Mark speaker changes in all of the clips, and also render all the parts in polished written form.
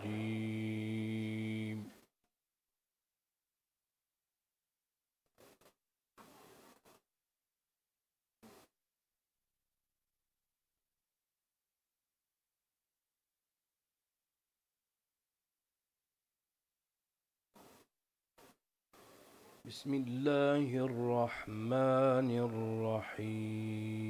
Speaker 1: الرجيم. بسم الله الرحمن الرحيم.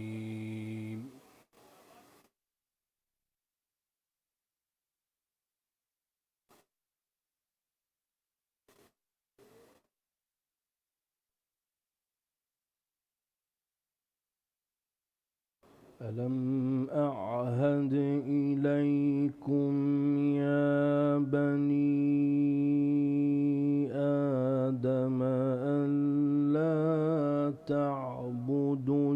Speaker 1: ألم أعهد إليكم يا بني آدم ألا تعبدوا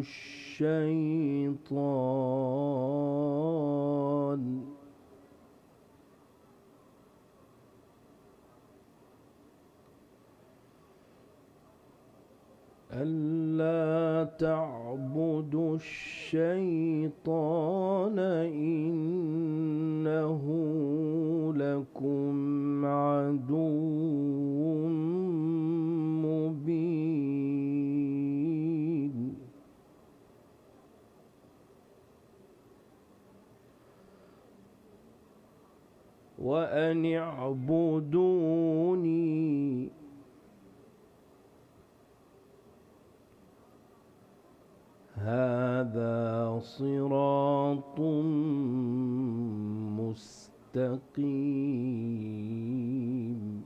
Speaker 1: الشيطان إنه لكم عدو مبين. وأن اعبدوني هذا صراط مستقيم.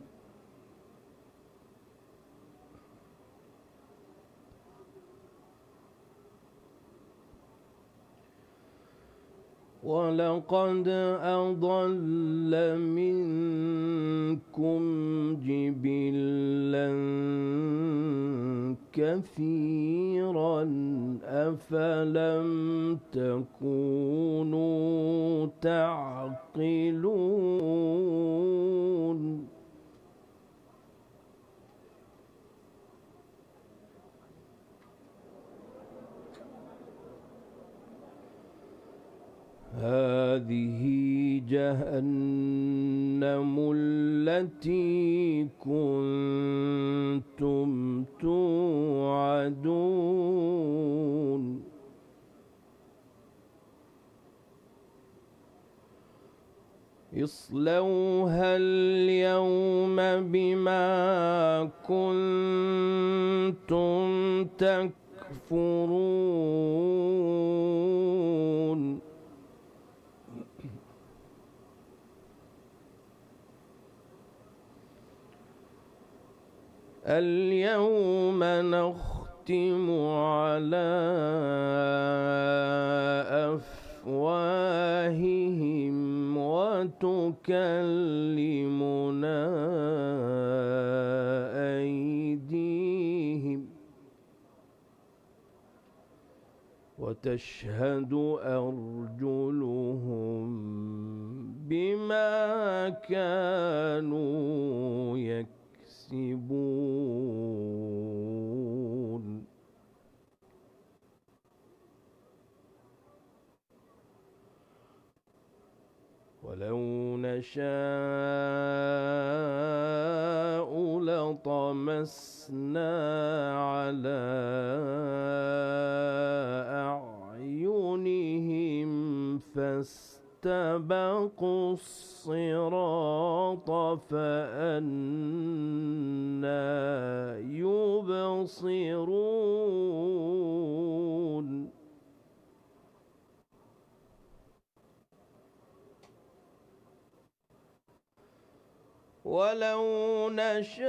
Speaker 1: ولقد أضل منكم جبلا كثيرا أفلم تكونوا تعقلون. هذه جهنم التي كنتم توعدون. اصلوها اليوم بما كنتم تكفرون. اليوم نختم على أفواههم وتكلمنا أيديهم وتشهد أرجلهم بما كانوا يكسبون. ولو نشاء لطمسنا على أعينهم فاستبقوا الصراط فأنى يبصرون. ولو نشاء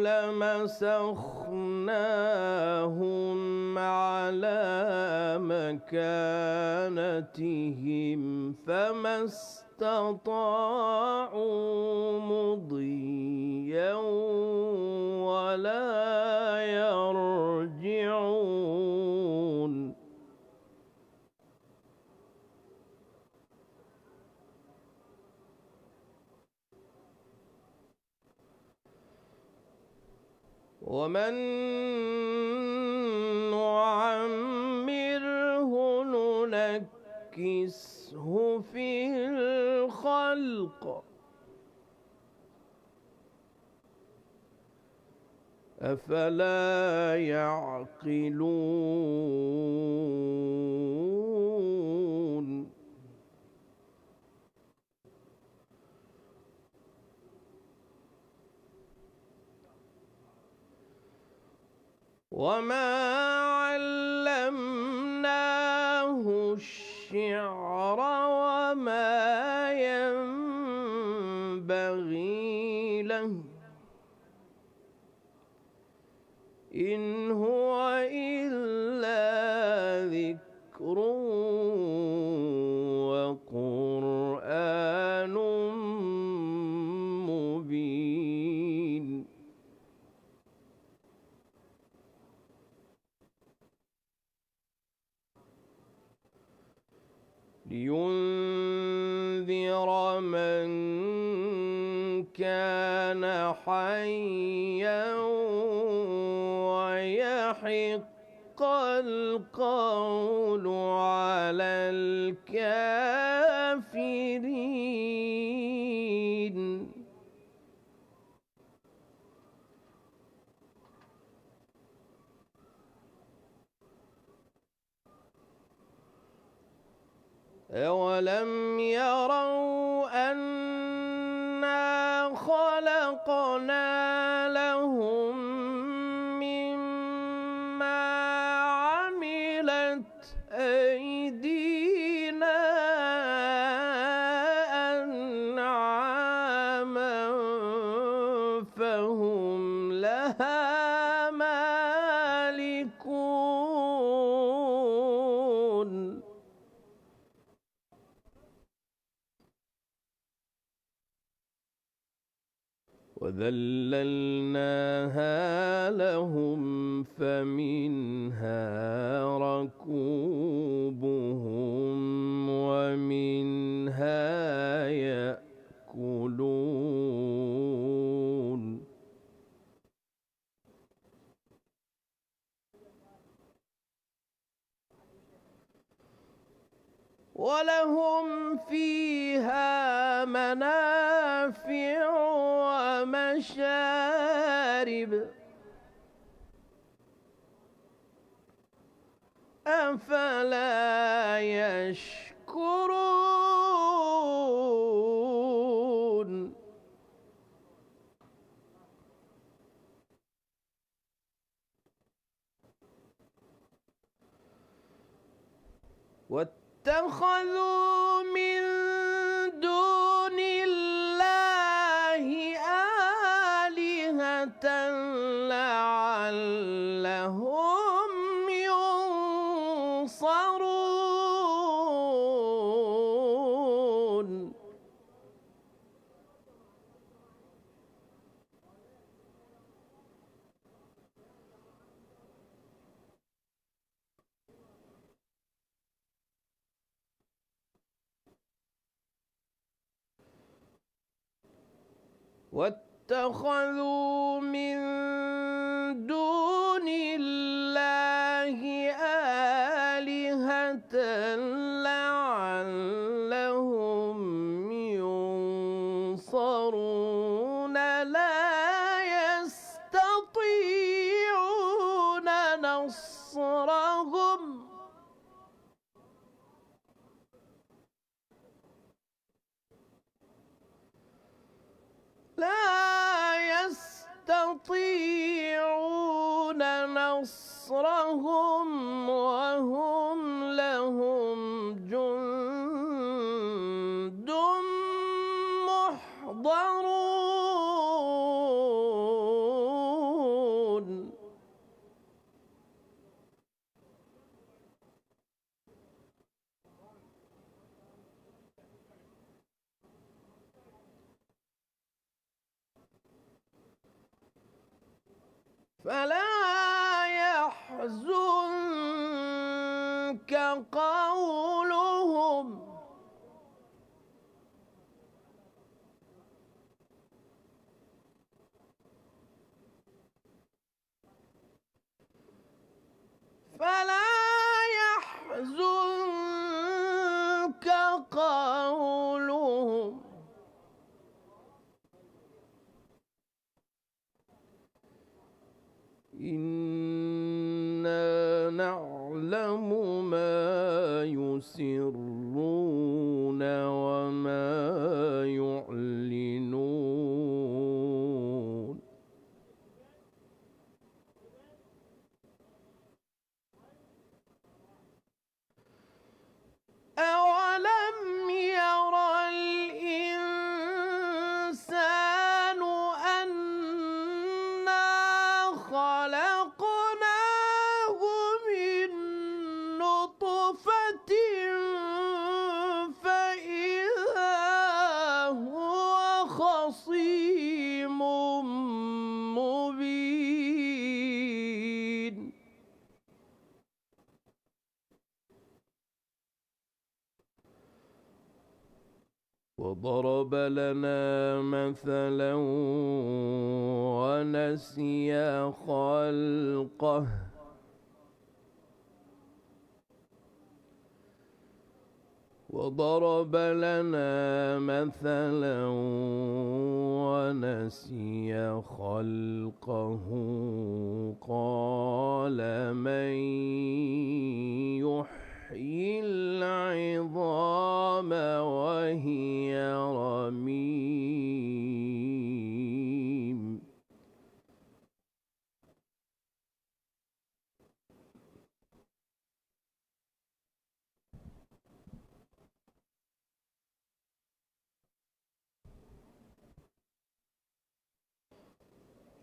Speaker 1: لمسخناهم على مكانتهم فما استطاعوا مضيا ولا يرجعون. ومن نعمره ننكسه ينافسه في الخلق أفلا يعقلون وما علمناه الشعر وما ينبغي له إن هو إلا ذكر وقرآن مبين لينذر من كان حيا ويحق القول على الكافرين أولم يروا أنا خلقنا لهم مما عملت أيدينا أنعاما فهم لها مالكون وذللناها لهم فمنها ركوبهم ومنها يأكلون ولهم فيها منافع ومشارب أفلا يشكرون واتخذوا من دون الله آلهة لعلهم ينصرون واتخذوا من دون الله آلهة لعلهم ينصرون لا يستطيعون نصرهم وهم لهم جند محضرون فلا يحزنك قولهم فلا يحزنك يعلم ما يسرون وما يعلنون أولم ير الإنسان أنا خلقناه من نطفة فإذا هو خصيم مبين وضرب لنا مثلا ونسي خلقه وضرب لنا مثلا ونسي خلقه قال من يحيي العظام وهي رميم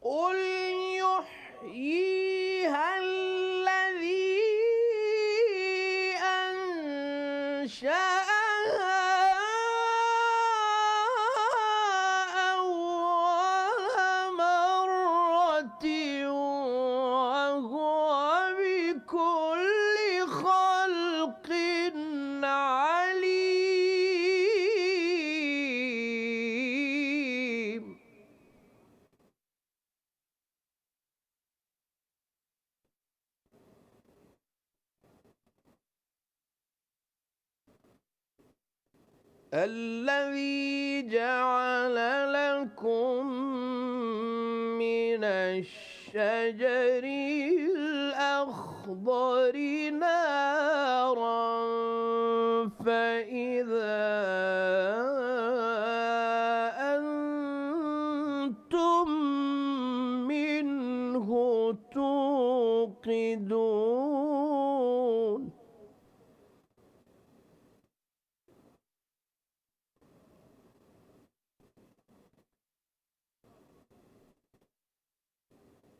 Speaker 1: قل يحييها الذي أنشأها أول مرة وهو بكل خلق عليم الذي جعل لكم من الشجر الأخضر نارا فإذا أنتم منه توقدون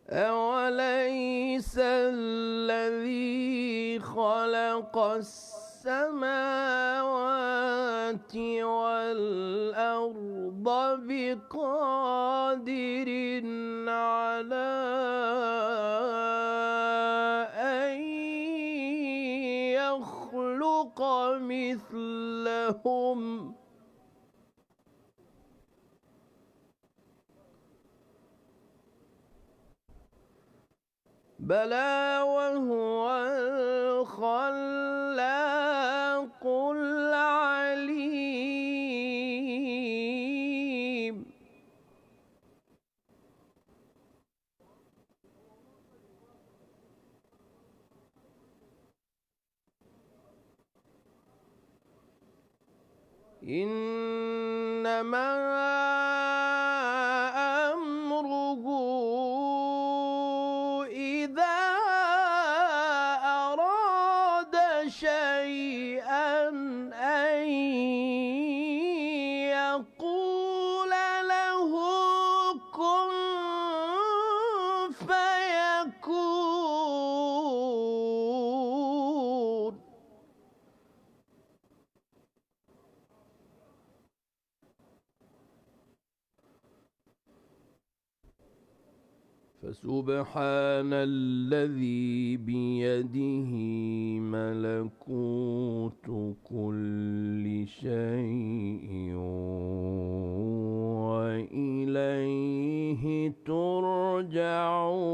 Speaker 1: أوليس الذي خلق السماوات والأرض بقادر على أن يخلق مثلهم بلى وهو الخلاق العليم إنما أمره إذا أراد شيئا أن يقول له كن فيكون فسبحان الذي بيده ملكوت كل شيء وإليه ترجعون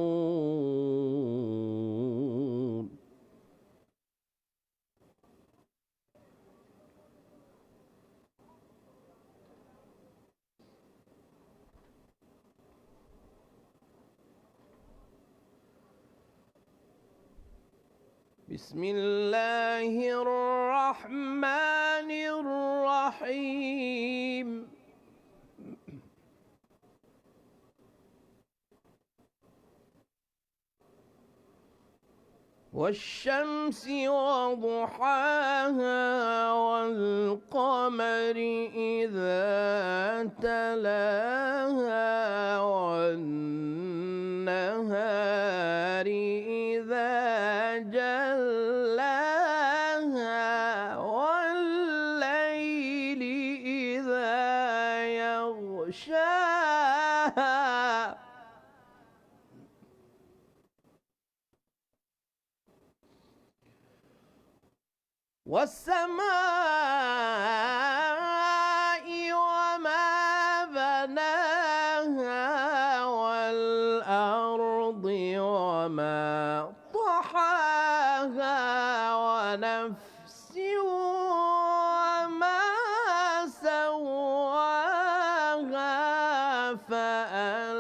Speaker 1: بسم الله الرحمن الرحيم والشمس وضحاها والقمر إذا تلاها والنهار إذا جلاها والليل إذا يغشاها والسماء وما بناها والأرض وما طحاها ونفس وما سواها فألهمها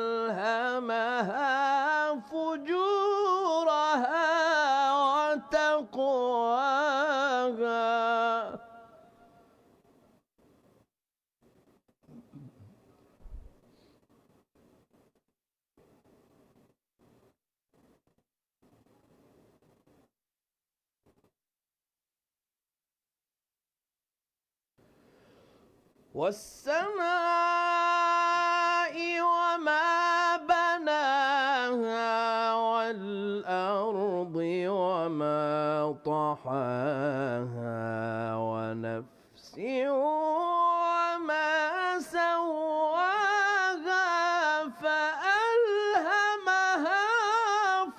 Speaker 1: فجورها وتقواها والسماء وما بناها والأرض وما طحاها ونفس وما سواها فألهمها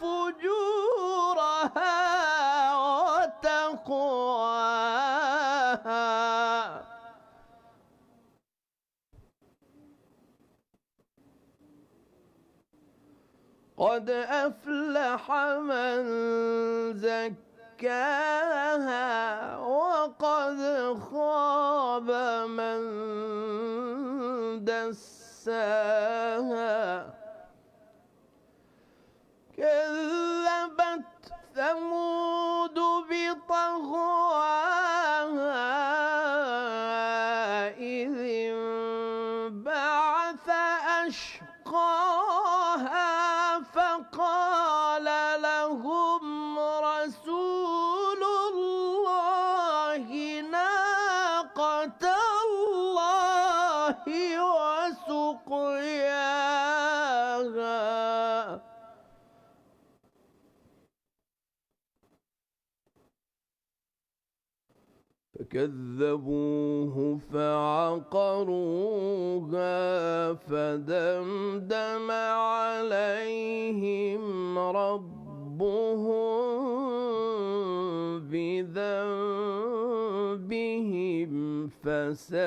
Speaker 1: فجورها وتقواها قد أفلح من زكاها وقد خاب من دساها كذبت ثمود بطغواها إذ انبعث أشقاها فقال لهم رسول الله ناقة الله وسقياها فكذبوه فعقروها فدمدم عليهم ربهم بذنبهم فسواها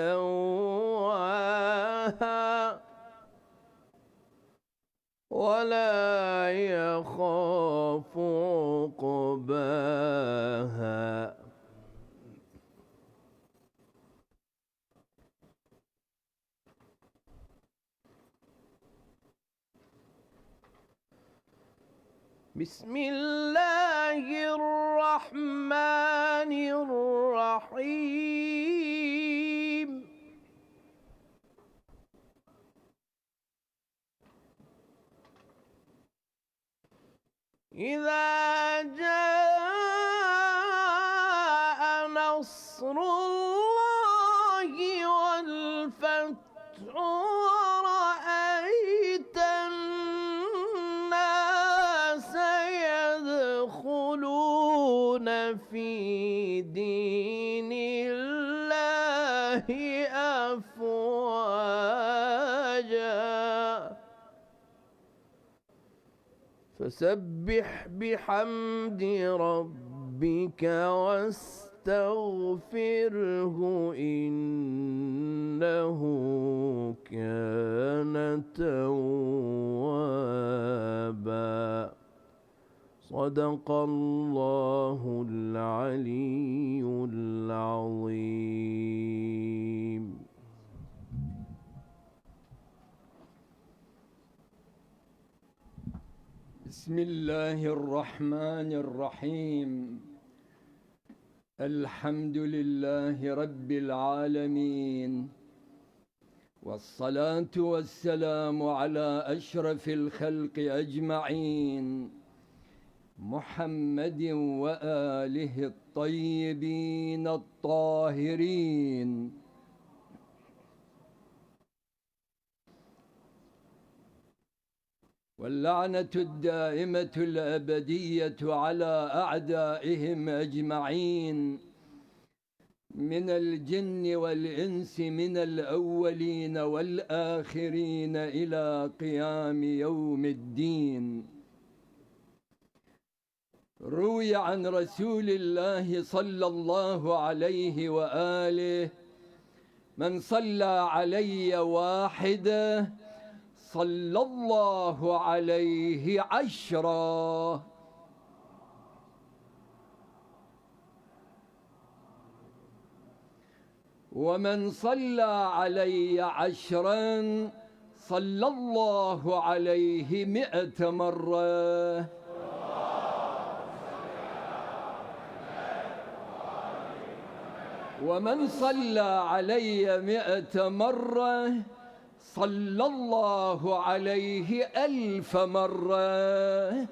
Speaker 1: ولا يخاف عقباها بسم الله الرحمن الرحيم إذا جاء نصر الله والفتح ورأيت الناس يدخلون في دين الله أفواجا فسبح بحمد ربك واستغفره إنه كان توابا صدق الله العلي العظيم.
Speaker 2: بسم الله الرحمن الرحيم. الحمد لله رب العالمين، والصلاة والسلام على أشرف الخلق أجمعين، محمد وآله الطيبين الطاهرين. واللعنة الدائمة الأبدية على أعدائهم أجمعين من الجن والإنس، من الأولين والآخرين إلى قيام يوم الدين. روي عن رسول الله صلى الله عليه وآله: من صلى علي واحدة صلى الله عليه 10، ومن صلى علي 10 صلى الله عليه 100 مرة. ومن صلى علي 100 مرة صلى الله عليه 1000 مرة.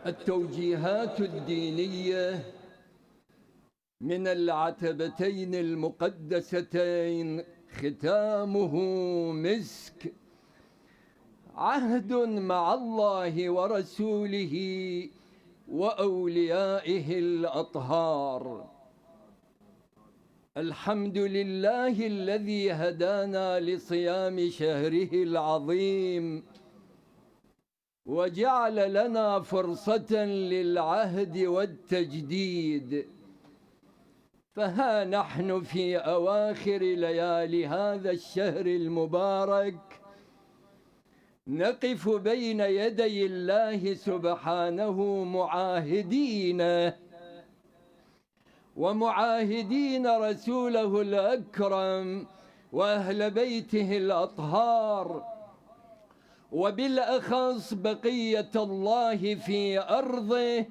Speaker 2: التوجيهات الدينية من العتبتين المقدستين ختامه مسك، عهد مع الله ورسوله وأوليائه الأطهار. الحمد لله الذي هدانا لصيام شهره العظيم، وجعل لنا فرصة للعهد والتجديد، فها نحن في أواخر ليالي هذا الشهر المبارك، نقف بين يدي الله سبحانه معاهدين، ومعاهدين رسوله الأكرم وأهل بيته الأطهار، وبالأخص بقية الله في أرضه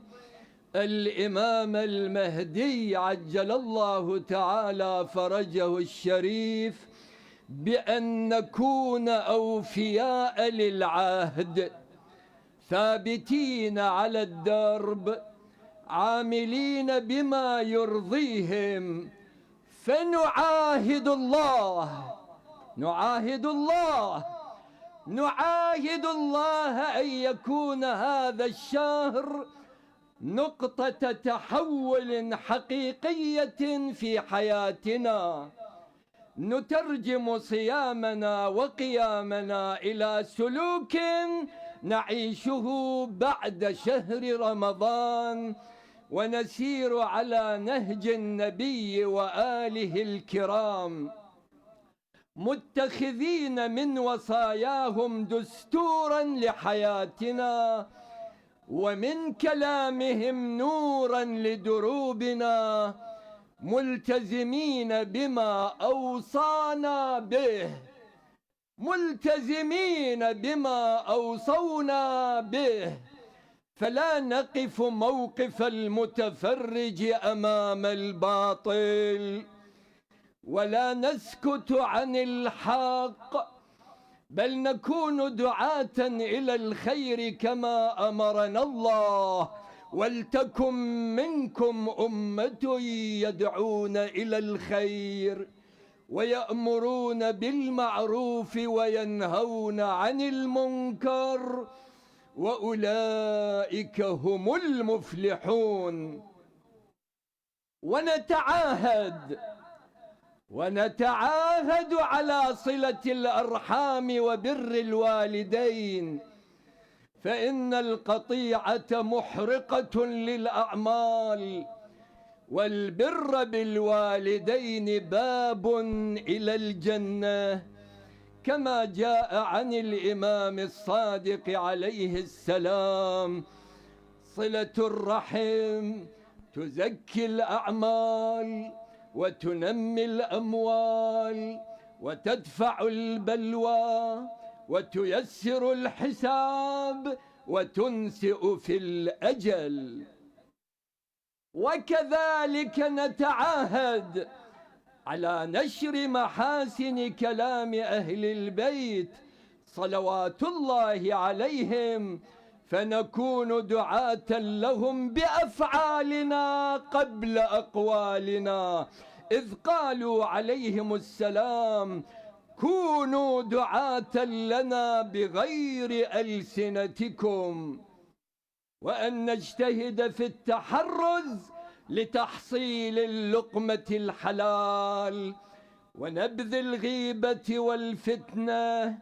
Speaker 2: الإمام المهدي عجل الله تعالى فرجه الشريف، بأن نكون أوفياء للعهد، ثابتين على الدرب، عاملين بما يرضيهم، فنعاهد الله نعاهد الله نعاهد الله أن يكون هذا الشهر نقطة تحول حقيقية في حياتنا، نترجم صيامنا وقيامنا إلى سلوك نعيشه بعد شهر رمضان، ونسير على نهج النبي وآله الكرام، متخذين من وصاياهم دستورا لحياتنا، ومن كلامهم نورا لدروبنا، ملتزمين بما أوصانا به، ملتزمين بما أوصونا به، فلا نقف موقف المتفرج أمام الباطل، ولا نسكت عن الحق، بل نكون دعاة إلى الخير كما أمرنا الله: ولتكن منكم أمة يدعون إلى الخير ويأمرون بالمعروف وينهون عن المنكر، وأولئك هم المفلحون. ونتعاهد على صلة الأرحام وبر الوالدين، فإن القطيعة محرقة للأعمال، والبر بالوالدين باب إلى الجنة، كما جاء عن الإمام الصادق عليه السلام: صلة الرحم تزكي الأعمال وتنمي الأموال وتدفع البلوى وتيسر الحساب وتنسئ في الأجل. وكذلك نتعاهد على نشر محاسن كلام أهل البيت صلوات الله عليهم، فنكون دعاة لهم بأفعالنا قبل أقوالنا، إذ قالوا عليهم السلام: كونوا دعاة لنا بغير ألسنتكم. وأن نجتهد في التحرز لتحصيل اللقمة الحلال، ونبذ الغيبة والفتنة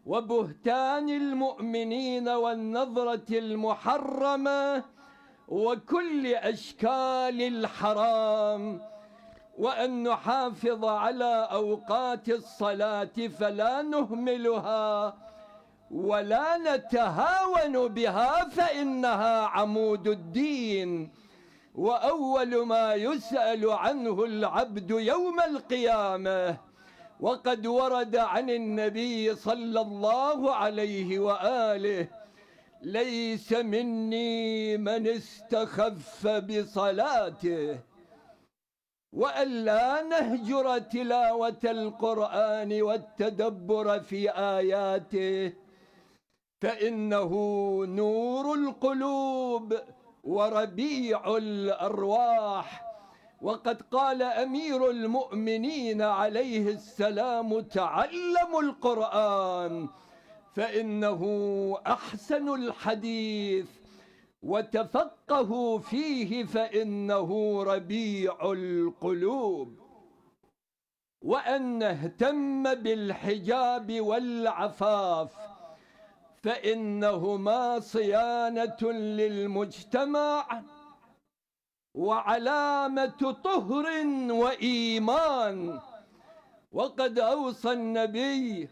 Speaker 2: وبهتان المؤمنين والنظرة المحرمة وكل أشكال الحرام، وأن نحافظ على أوقات الصلاة فلا نهملها ولا نتهاون بها، فإنها عمود الدين، وأول ما يسأل عنه العبد يوم القيامة. وقد ورد عن النبي صلى الله عليه وآله: ليس مني من استخف بصلاته. وألا نهجر تلاوة القرآن والتدبر في آياته، فإنه نور القلوب وربيع الأرواح. وقد قال أمير المؤمنين عليه السلام: تعلموا القرآن فإنه أحسن الحديث، وتفقهوا فيه فإنه ربيع القلوب. وأن نهتم بالحجاب والعفاف، فإنهما صيانة للمجتمع وعلامة طهر وإيمان. وقد أوصى النبي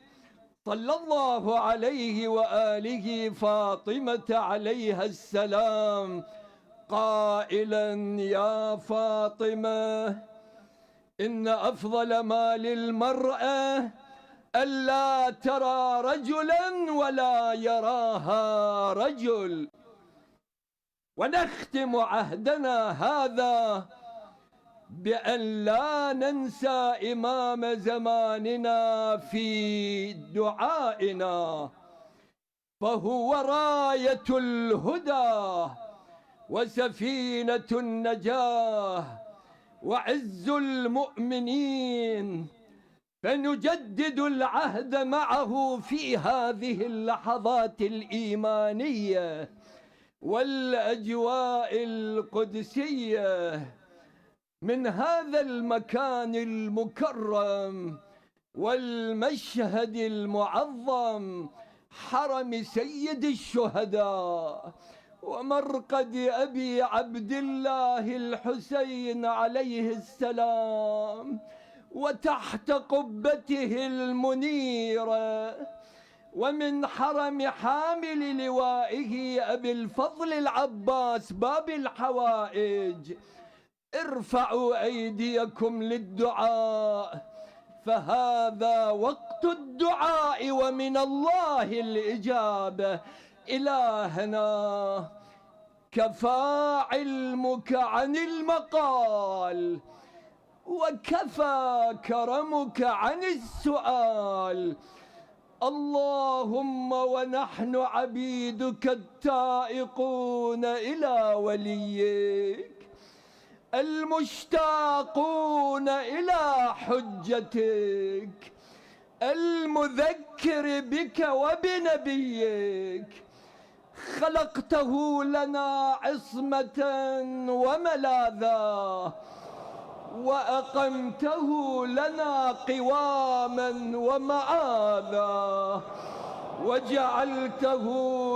Speaker 2: صلى الله عليه وآله فاطمة عليها السلام قائلا: يا فاطمة، إن أفضل ما للمرأة ألا ترى رجلا ولا يراها رجل. ونختم عهدنا هذا بأن لا ننسى إمام زماننا في دعائنا، فهو راية الهدى وسفينة النجاة وعز المؤمنين، فنجدد العهد معه في هذه اللحظات الإيمانية والأجواء القدسية من هذا المكان المكرم والمشهد المعظم، حرم سيد الشهداء ومرقد أبي عبد الله الحسين عليه السلام، وتحت قبته المنيرة، ومن حرم حامل لوائه أبي الفضل العباس باب الحوائج. ارفعوا أيديكم للدعاء، فهذا وقت الدعاء ومن الله الإجابة. إلهنا كفى علمك عن المقال، وكفى كرمك عن السؤال. اللهم ونحن عبيدك التائقون إلى وليك، المشتاقون إلى حجتك، المذكر بك وبنبيك، خلقته لنا عصمة وملاذا، وأقمته لنا قواما ومعاذا، وجعلته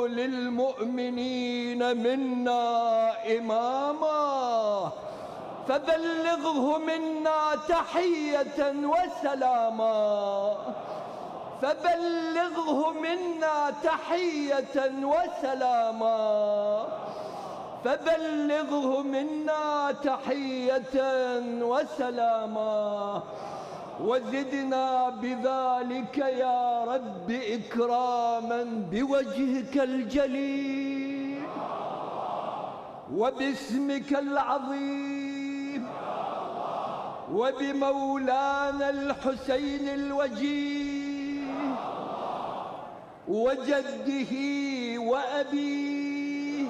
Speaker 2: للمؤمنين منا إماما، فبلغه منا تحية وسلاما، فبلغه منا تحية وسلاما، فبلغه منا تحية وسلاما. وزدنا بذلك يا رب إكراما بوجهك الجليل وباسمك العظيم وبمولانا الحسين الوجيه وجده وأبيه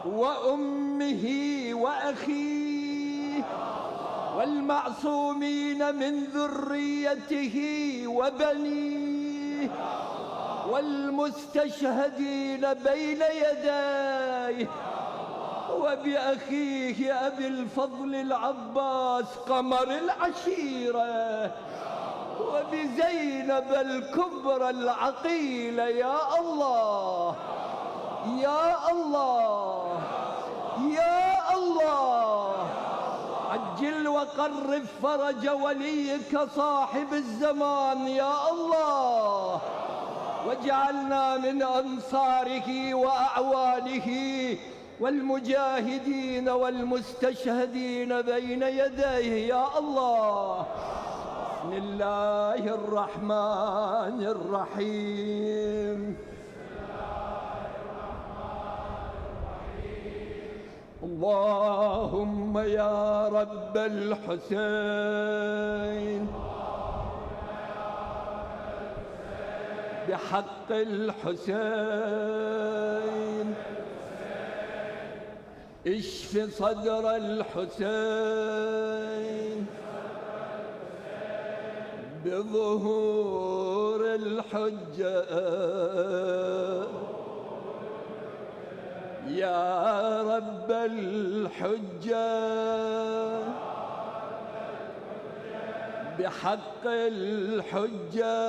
Speaker 2: وأمه وأخيه والمعصومين من ذريته وبنيه والمستشهدين بين يديه وبأخيه أبي الفضل العباس قمر العشيرة وبزينب الكبرى العقيلة يا الله يا الله يا الله. عجل وقرب فرج وليك صاحب الزمان يا الله، واجعلنا من أنصاره وأعوانه والمجاهدين والمستشهدين بين يديه يا الله. بسم الله الرحمن الرحيم. اللهم يا رب الحسين بحق الحسين اشف صدر الحسين بظهور الحجة يا رب الحجة بحق الحجة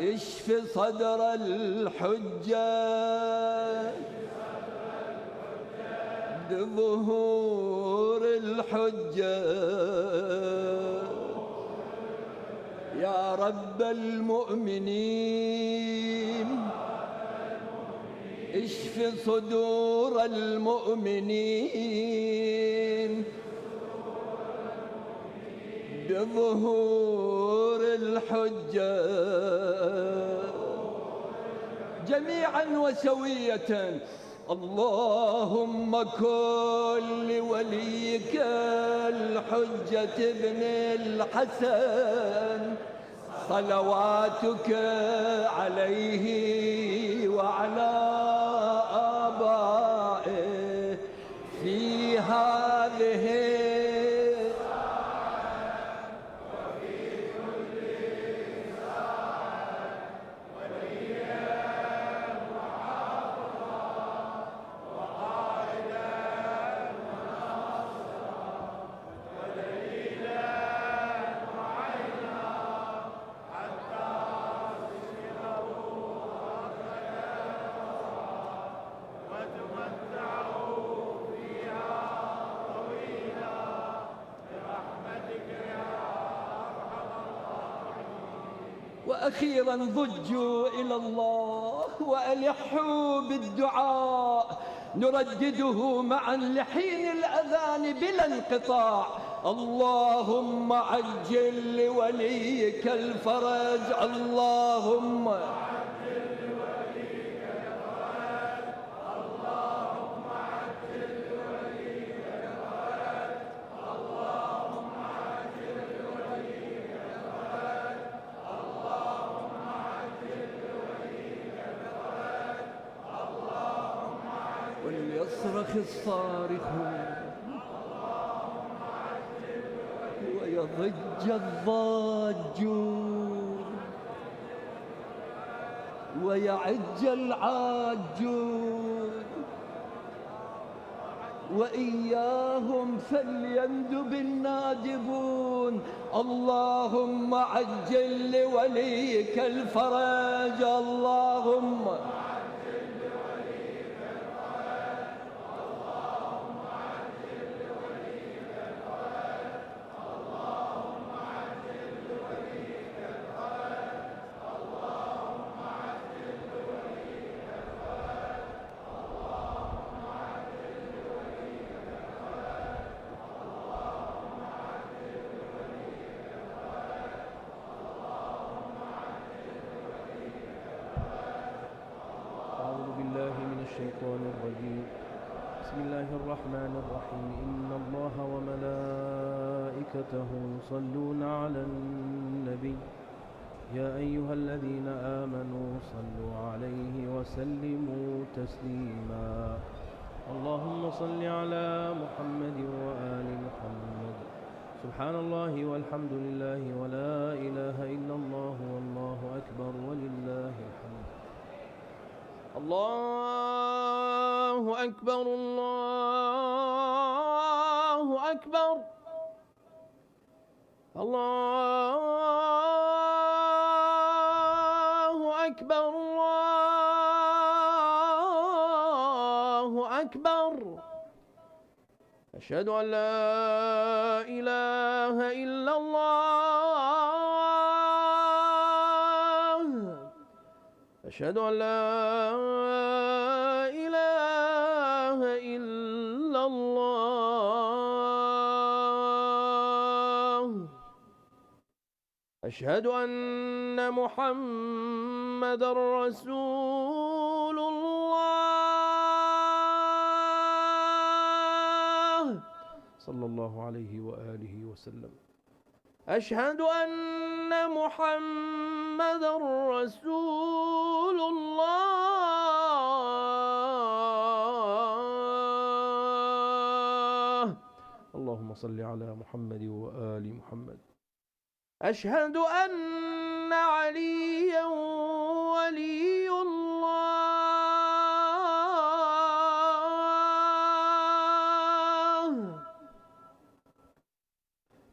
Speaker 2: اشف صدر الحجة بظهور الحجة يا رب المؤمنين اشف صدور المؤمنين بظهور الحجة جميعا وسوية. اللهم كن لوليك الحجة ابن الحسن صلواتك عليه وعلى آبائه في هذه وأخيرا ضجوا إلى الله وألحوا بالدعاء نردده معا لحين الأذان بلا انقطاع. اللهم عجل لوليك الفرج، اللهم عجل لوليك الفرج، اللهم عجل لوليك الفرج، اللهم عجل لوليك الفرج، اللهم عجل لوليك الفرج، اللهم عجل. وليصرخ الصارخون ويضج الضاجون ويعج العاجون وإياهم فليندب النادبون. اللهم عجل لوليك الفرج، اللهم
Speaker 1: الله وملائكته يصلون على النبي يا أيها الذين آمنوا صلوا عليه وسلموا تسليما اللهم صل على محمد وآل محمد سبحان الله والحمد لله ولا إله إلا الله والله أكبر ولله الحمد الله أكبر الله أكبر الله أكبر الله أكبر أشهد أن لا إله إلا الله أشهد أن لا إله إلا الله أشهد أن محمدًا رسول الله صلى الله عليه وآله وسلم أشهد أن محمدًا رسول الله اللهم صل على محمد وآل محمد أشهد أن عليا ولي الله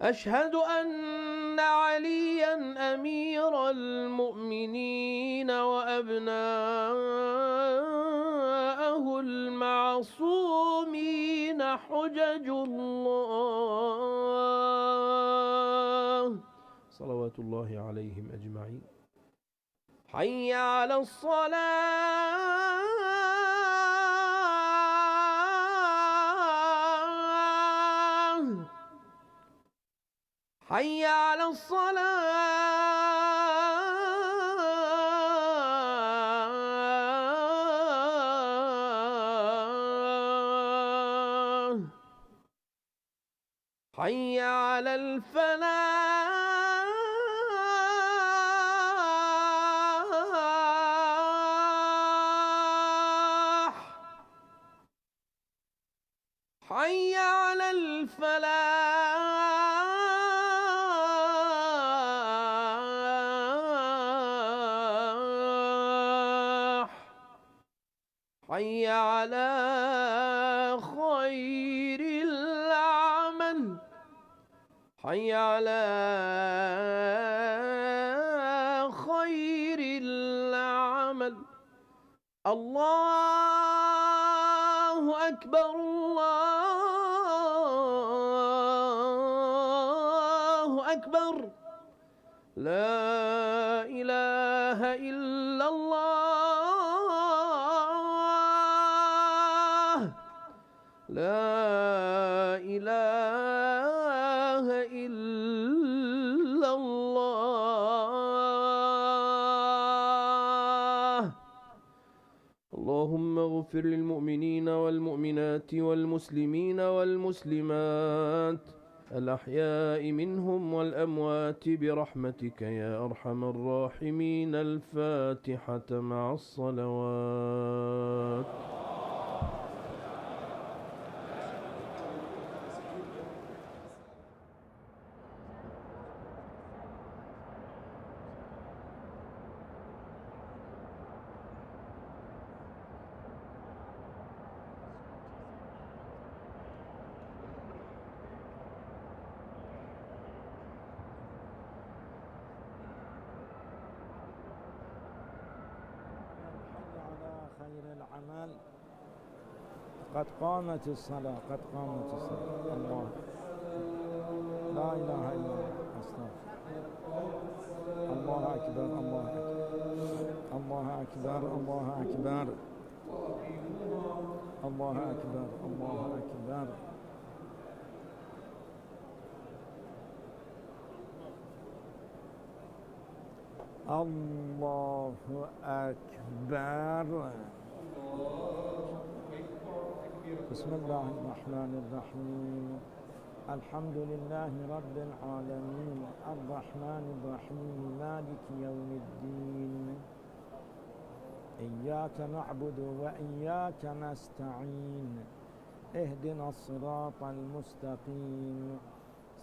Speaker 1: أشهد أن عليا أمير المؤمنين وأبناءه المعصومين حجج الله صلوات الله عليهم أجمعين حي على الصلاة حي على الصلاة حي على الفلاح حي على الفلاح حي على خير العمل حي على خير العمل الله أكبر الله أكبر لا إله إلا الله لا إله إلا الله اللهم اغفر للمؤمنين والمؤمنات والمسلمين والمسلمات الأحياء منهم والأموات برحمتك يا أرحم الراحمين الفاتحة مع الصلوات
Speaker 3: العمل قد قامت الصلاة قد قامت الصلاة الله لا إله إلا الله أستغفر الله أكبر الله أكبر الله أكبر الله أكبر الله أكبر الله أكبر بسم الله الرحمن الرحيم الحمد لله رب العالمين الرحمن الرحيم مالك يوم الدين إياك نعبد وإياك نستعين اهدنا الصراط المستقيم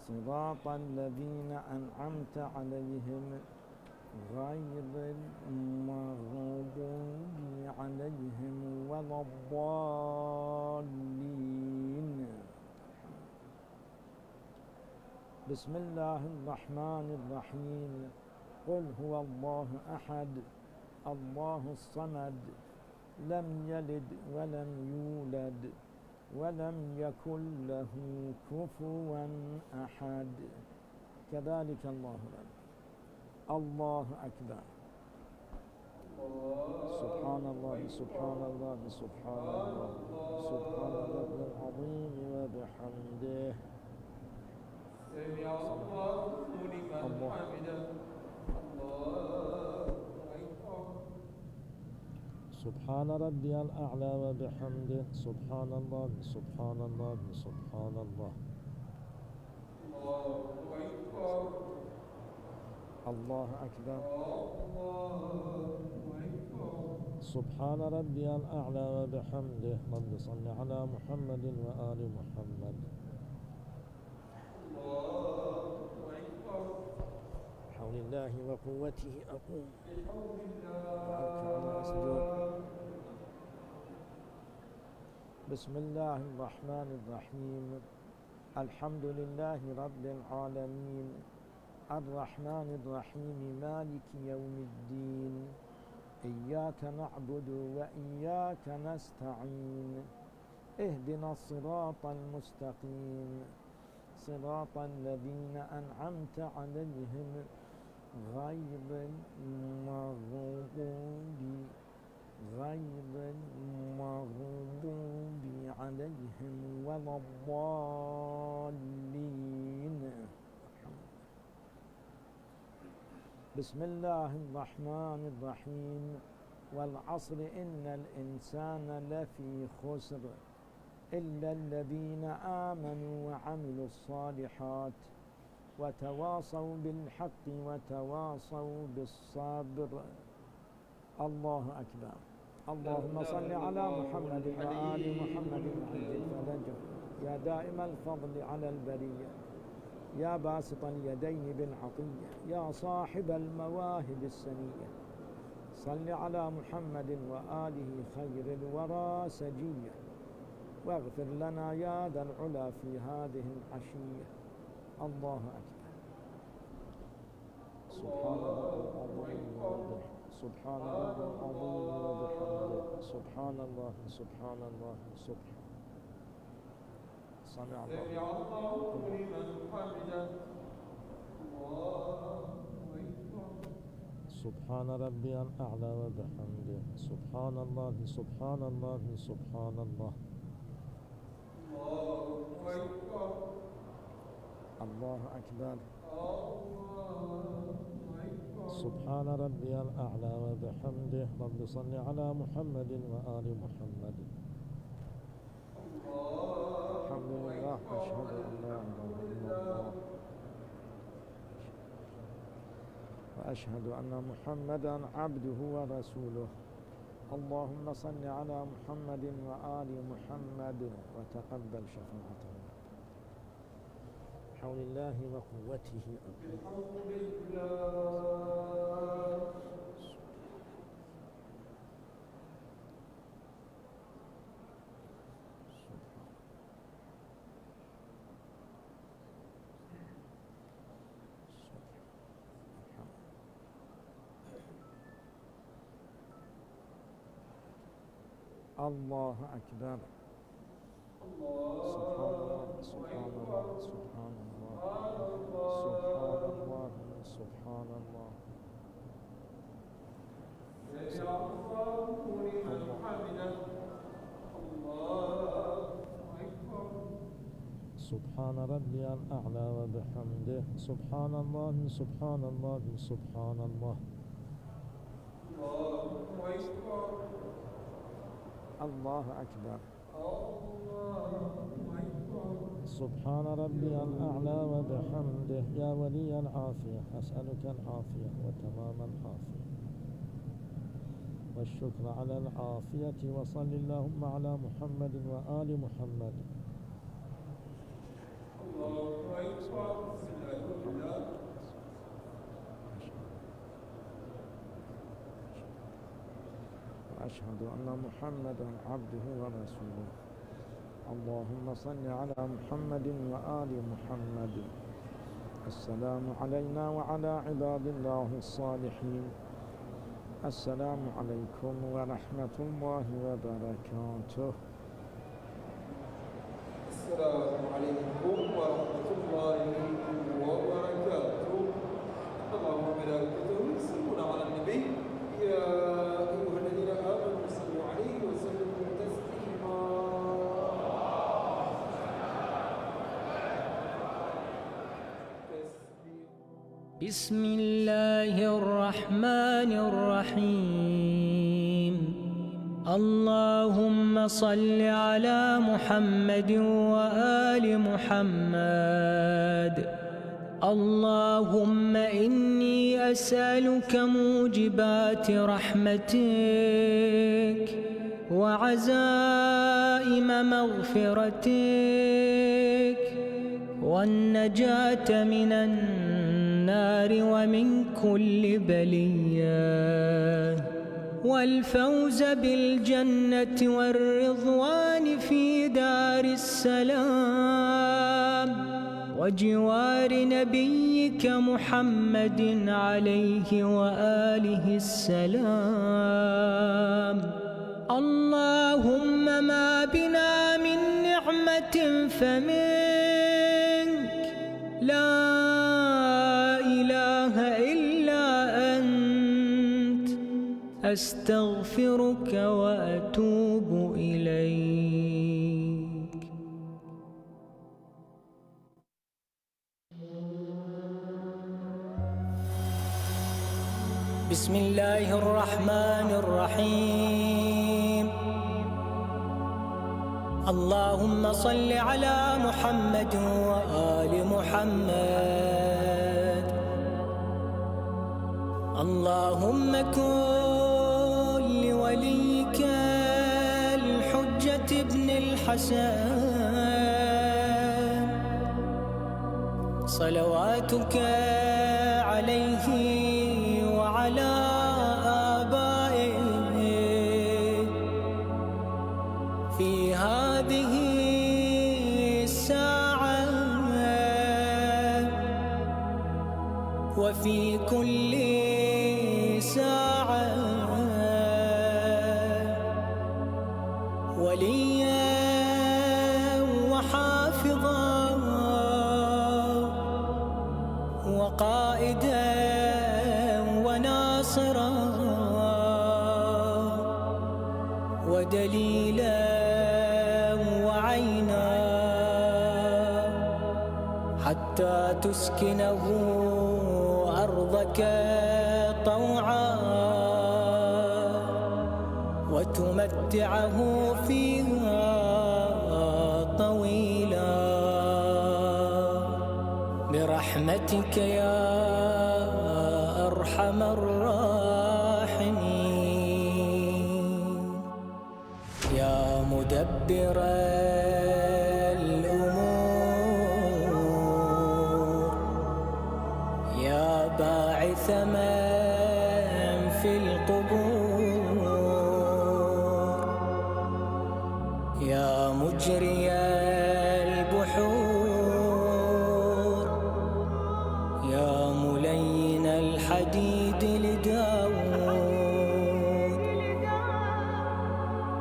Speaker 3: صراط الذين أنعمت عليهم غير المغضوب عليهم ولا الضالين. بسم الله الرحمن الرحيم قل هو الله أحد الله الصمد لم يلد ولم يولد ولم يكن له كفوا أحد. كذلك الله رب. الله أكبر. سبحان الله سبحان الله سبحان الله سبحان الله العظيم وبحمده.
Speaker 1: سمع الله لمن حمده. الله أكبر.
Speaker 3: سبحان ربي الأعلى وبحمده. سبحان الله سبحان الله سبحان الله.
Speaker 1: الله أكبر.
Speaker 3: الله أكبر.
Speaker 1: الله أكبر.
Speaker 3: سبحان ربي الأعلى وبحمده. اللهم صل على محمد وآل محمد.
Speaker 1: الله أكبر.
Speaker 3: بحول الله وقوته أقوم
Speaker 1: بحول
Speaker 3: وأركع وأسجد. بسم الله الرحمن الرحيم الحمد لله رب العالمين الرحمن الرحيم مالك يوم الدين إياك نعبد وإياك نستعين اهدنا الصراط المستقيم صراط الذين أنعمت عليهم غير المغضوب عليهم ولا الضالين. بسم الله الرحمن الرحيم والعصر إن الإنسان لفي خسر إلا الذين آمنوا وعملوا الصالحات وتواصوا بالحق وتواصوا بالصبر. الله أكبر. اللهم صل على محمد وآل محمد وعجل فرجه يا دائم الفضل على البرية يا باسط اليدين بالعطية يا صاحب المواهب السنية. صل على محمد وآله خير الورى سجية واغفر لنا يا ذا العلا في هذه العشية. الله أكبر. سبحان الله العظيم وبحمده. سبحان الله العظيم وبحمده. سبحان الله سبحان الله سبحان. سمع الله
Speaker 1: لمن حمده. الله أكبر.
Speaker 3: سبحان ربي الأعلى وبحمده. سبحان الله سبحان الله سبحان الله.
Speaker 1: الله أكبر.
Speaker 3: الله أكبر.
Speaker 1: الله أكبر.
Speaker 3: سبحان ربي الأعلى وبحمده. اللهم صل على محمد وآل محمد. الحمد لله أشهد أن لا إله إلا الله وأشهد أن محمدا عبده ورسوله. اللهم صل على محمد وآل محمد وتقبل شفاعته بحول الله وقوته.
Speaker 1: بحول الله.
Speaker 3: الله أكبر. سبحان الله سبحان الله سبحان الله سبحان الله سبحان الله.
Speaker 1: سمع الله لمن حمده. الله أكبر.
Speaker 3: سبحان ربي الأعلى وبحمده. سبحان الله سبحان الله سبحان الله.
Speaker 1: الله أكبر.
Speaker 3: الله أكبر.
Speaker 1: الله أكبر.
Speaker 3: سبحان ربي الأعلى وبحمده. يا ولي العافية أسألك العافية وتمام العافية والشكر على العافية. وصل اللهم على محمد وآل محمد. وأشهد أن محمدا عبده ورسوله. اللهم صل على محمد وآل محمد. السلام علينا وعلى عباد الله الصالحين. السلام عليكم ورحمة الله وبركاته.
Speaker 1: السلام عليكم ورحمة الله وبركاته. الله وملائكته يصلون على النبي يا أيها الذين آمنوا صلوا عليه وسلموا تسليما.
Speaker 4: بسم الله الرحمن الرحيم. اللهم صل على محمد وآل محمد. اللهم إني أسألك موجبات رحمتك وعزائم مغفرتك والنجاة من النار ومن كل بلية والفوز بالجنة والرضوان في دار السلام وجوار نبيك محمد عليه وآله السلام. اللهم ما بنا من نعمة فمنك، لا إله إلا أنت، أستغفرك وأتوب إليك. بسم الله الرحمن الرحيم. اللهم صل على محمد وآل محمد. اللهم كن لوليك الحجة ابن الحسن صلواتك عليه وعلى آبائه في هذه الساعة وفي كل ساعة وليا وحافظا وقائدا وناصرا ودليلا وعينا حتى تسكنه أرضك طوعا وتمتعه فيها طويلا برحمتك يا أرحم الراحمين. يا مدبر الأمور، يا باعث من في القبور، يا مجري البحور، يا ملين الحديد لداود.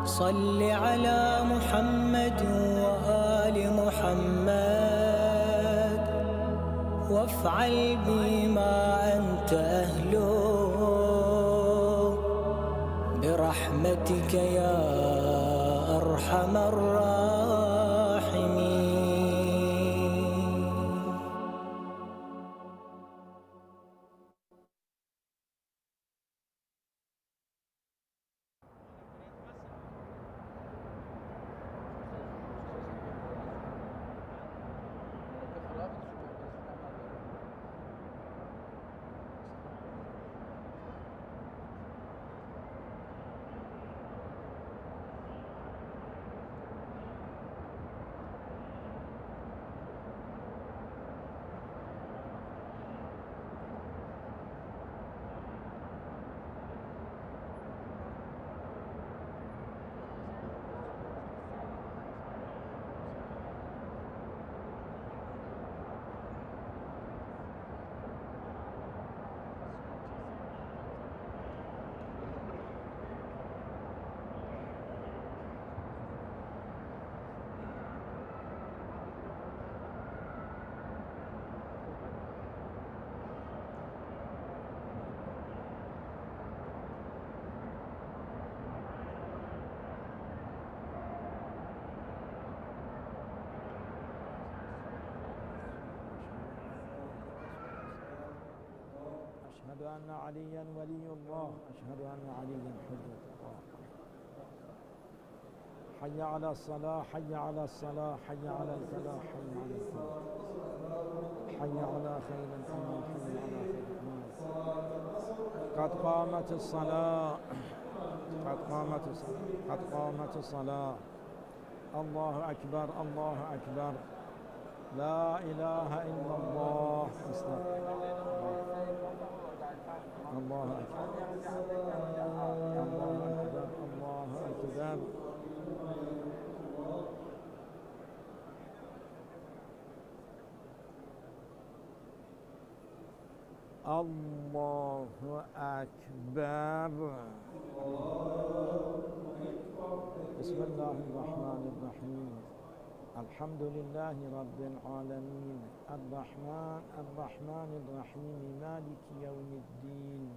Speaker 4: صل على محمد وآل محمد وافعل بما أنت أهله برحمتك يا أرحم الراحمين.
Speaker 3: أن عليا ولي الله أشهد أن عليا حجة الله حي على الصلاة حي على الصلاة حي على الفلاح حي على الفلاح حي على خير الأمل حي على خير الأمل قد قامت الصلاة قد قامت الصلاة قد قامت الصلاة الله أكبر الله أكبر لا إله إلا الله الله أكبر الله أكبر الله أكبر الله أكبر بسم الله الرحمن الرحيم الحمد لله رب العالمين الرحمن الرحيم مالك يوم الدين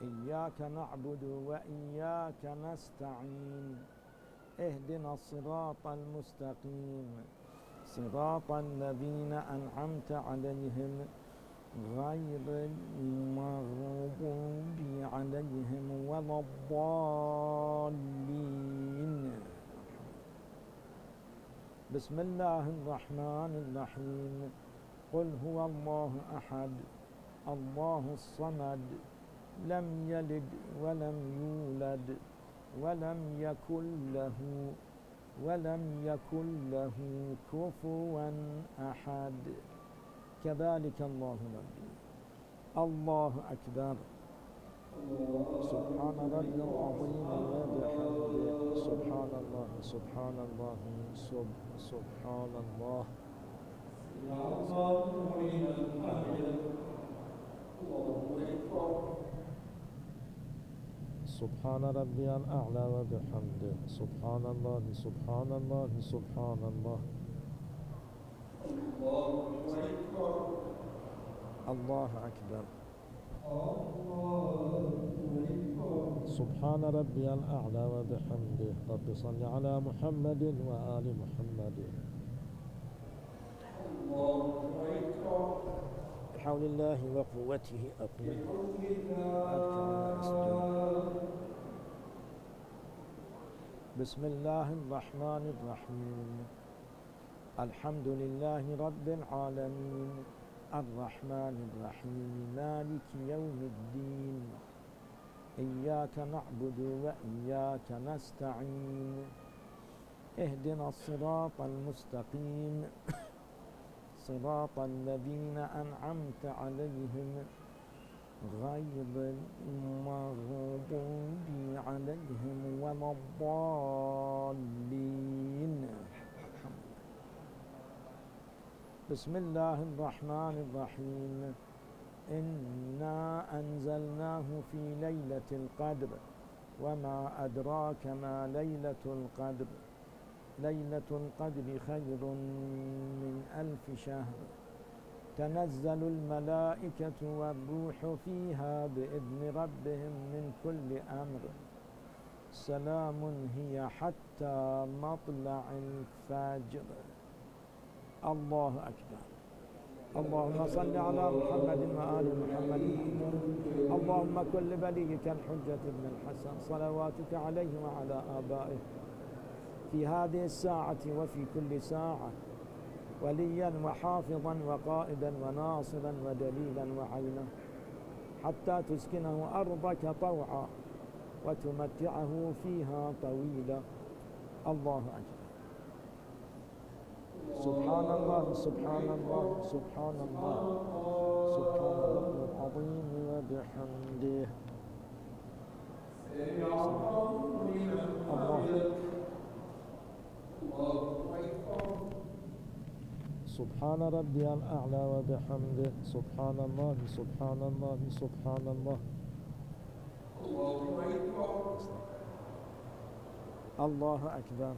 Speaker 3: إياك نعبد وإياك نستعين اهدنا الصراط المستقيم صراط الذين أنعمت عليهم غير المغضوب عليهم ولا الضالين بسم الله الرحمن الرحيم قل هو الله أحد الله الصمد لم يلد ولم يولد ولم يكن له كفوا أحد كذلك الله ربي الله أكبر سبحان ربي العظيم وبحمده سبحان الله سبحان الله سبحان الله سبحان ربي الأعلى وبحمده سبحان الله سبحان الله سبحان الله الله أكبر سبحان ربي الأعلى وبحمده رب صل على محمد وآل محمد بحول الله وقوته أقوم بسم الله الرحمن الرحيم الحمد لله رب العالمين الرحمن الرحيم مالك يوم الدين إياك نعبد وإياك نستعين اهدنا الصراط المستقيم صراط الذين أنعمت عليهم غير المغضوب عليهم ولا الضالين بسم الله الرحمن الرحيم إنا أنزلناه في ليلة القدر وما أدراك ما ليلة القدر ليلة القدر خير من 1000 شهر تنزل الملائكة والروح فيها بإذن ربهم من كل أمر سلام هي حتى مطلع الفجر الله أكبر اللهم صل على محمد وآل محمد اللهم كن لبليك الحجة بن الحسن صلواتك عليه وعلى آبائه في هذه الساعة وفي كل ساعة وليا وحافظا وقائدا وناصرا ودليلا وعينا حتى تسكنه أرضك طوعا وتمتعه فيها طويلا الله أكبر سبحان الله سبحان الله سبحان الله سبحان الله العظيم وبحمده الله سبحان ربي الأعلى وبحمده سبحان الله سبحان الله سبحان الله الله أكبر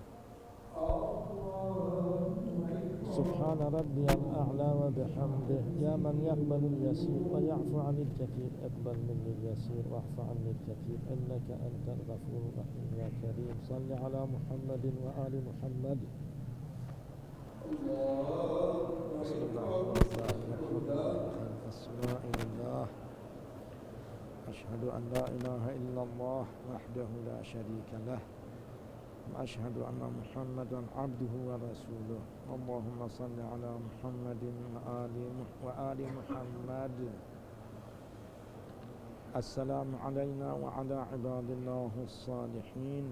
Speaker 3: سبحان ربي الأعلى وبحمده يا من يقبل اليسير ويعفو عن الكثير اقبل مني اليسير واعف عني الكثير إنك أنت الغفور الرحيم يا كريم صل على محمد وآل محمد بسم الله الرحمن الرحيم أسماء الله وأشهد أن لا إله إلا الله وحده لا شريك له وأشهد أن محمدا عبده ورسوله اللهم صل على محمد وآل محمد. السلام علينا وعلى عباد الله الصالحين.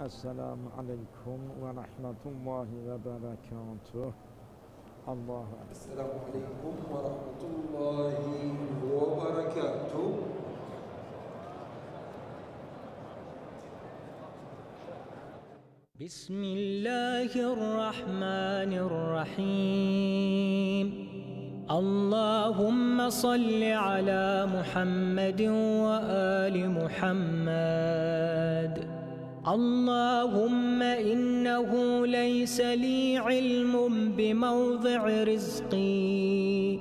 Speaker 3: السلام عليكم ورحمة الله وبركاته. الله أكبر.
Speaker 5: السلام عليكم ورحمة الله وبركاته.
Speaker 4: بسم الله الرحمن الرحيم. اللهم صل على محمد وآل محمد. اللهم إنه ليس لي علم بموضع رزقي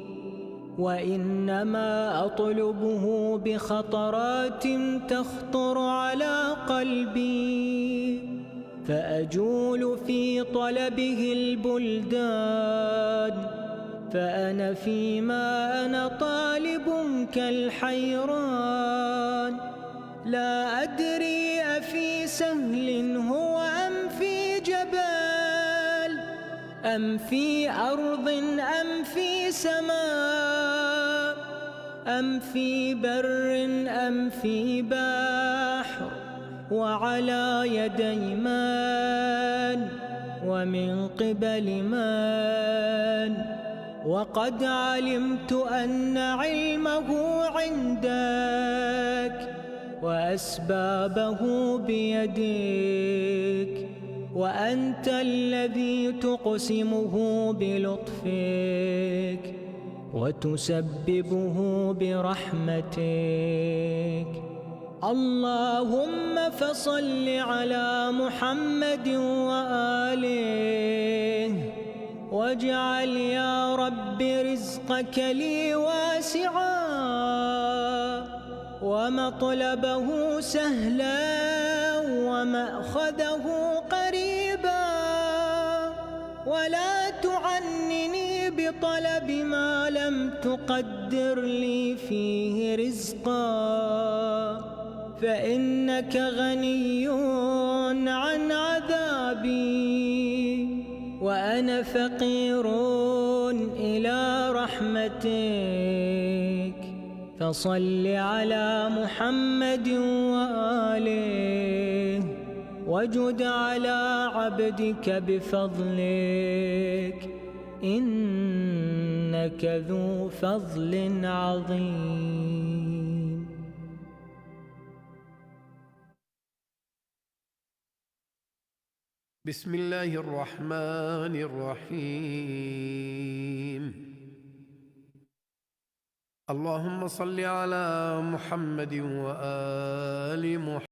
Speaker 4: وإنما أطلبه بخطرات تخطر على قلبي فأجول في طلبه البلدان فأنا فيما أنا طالب كالحيران لا أدري أفي سهل هو أم في جبال أم في أرض أم في سماء أم في بر أم في بحر وعلى يدي من ومن قبل من وقد علمت أن علمه عندك وأسبابه بيدك وأنت الذي تقسمه بلطفك وتسببه برحمتك. اللهم فصل على محمد وآله واجعل يا رب رزقك لي واسعا ومطلبه سهلا ومأخذه قريبا ولا تعنني بطلب ما لم تقدر لي فيه رزقا فإنك غني عن عذابي وأنا فقير إلى رحمتك. فصل على محمد وآله وجد على عبدك بفضلك إنك ذو فضل عظيم.
Speaker 1: بسم الله الرحمن الرحيم. اللهم صل على محمد وآل محمد.